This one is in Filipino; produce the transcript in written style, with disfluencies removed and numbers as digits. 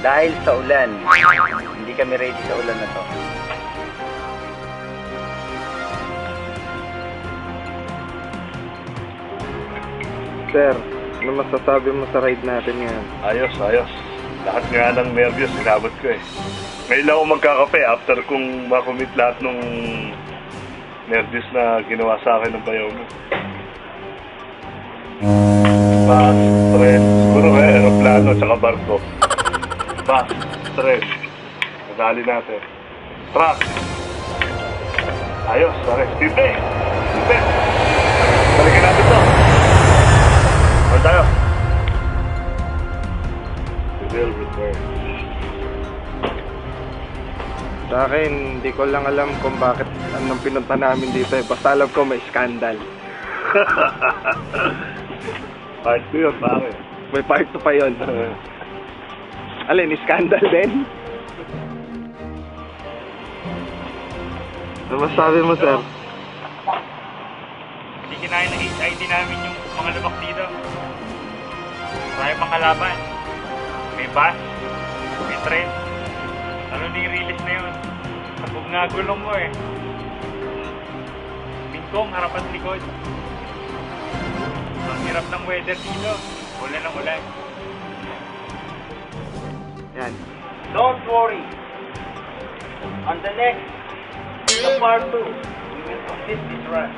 Dahil sa ulan. Hindi kami ready sa ulan na to. Sir, ano masasabi mo sa ride natin ngayon? Ayos, ayos. Lahat nga ng nervyos, inabot ko eh. Ngayon lang ako magkakape after kung makumit lahat ng nervyos na ginawa sa akin ng bayaw mo. Bus, tren, siguro aeroplano, tsaka barko. Bus, tren, nadali natin. Truck. Ayos, pare. Tinte! Tinte! Balikan natin to. Ano tayo? We will return. Sa akin, hindi ko lang alam kung bakit anong pinunta namin dito eh. Basta alam ko may scandal. Part 2 yun, pare. May part 2 pa yun. Alin, scandal din? Ano masasabi mo, sir? Hindi kinain ng HID namin yung mga lubak dito. Marami pang kalaban. May bus, may train. Ano ni-release na yun? Kapag nga gulong mo eh. Bingkong, harapan likod. Ang hirap ng weather dito. Ulan ng ulan. Yan. Don't worry. On the next, the part 2, we will complete this run.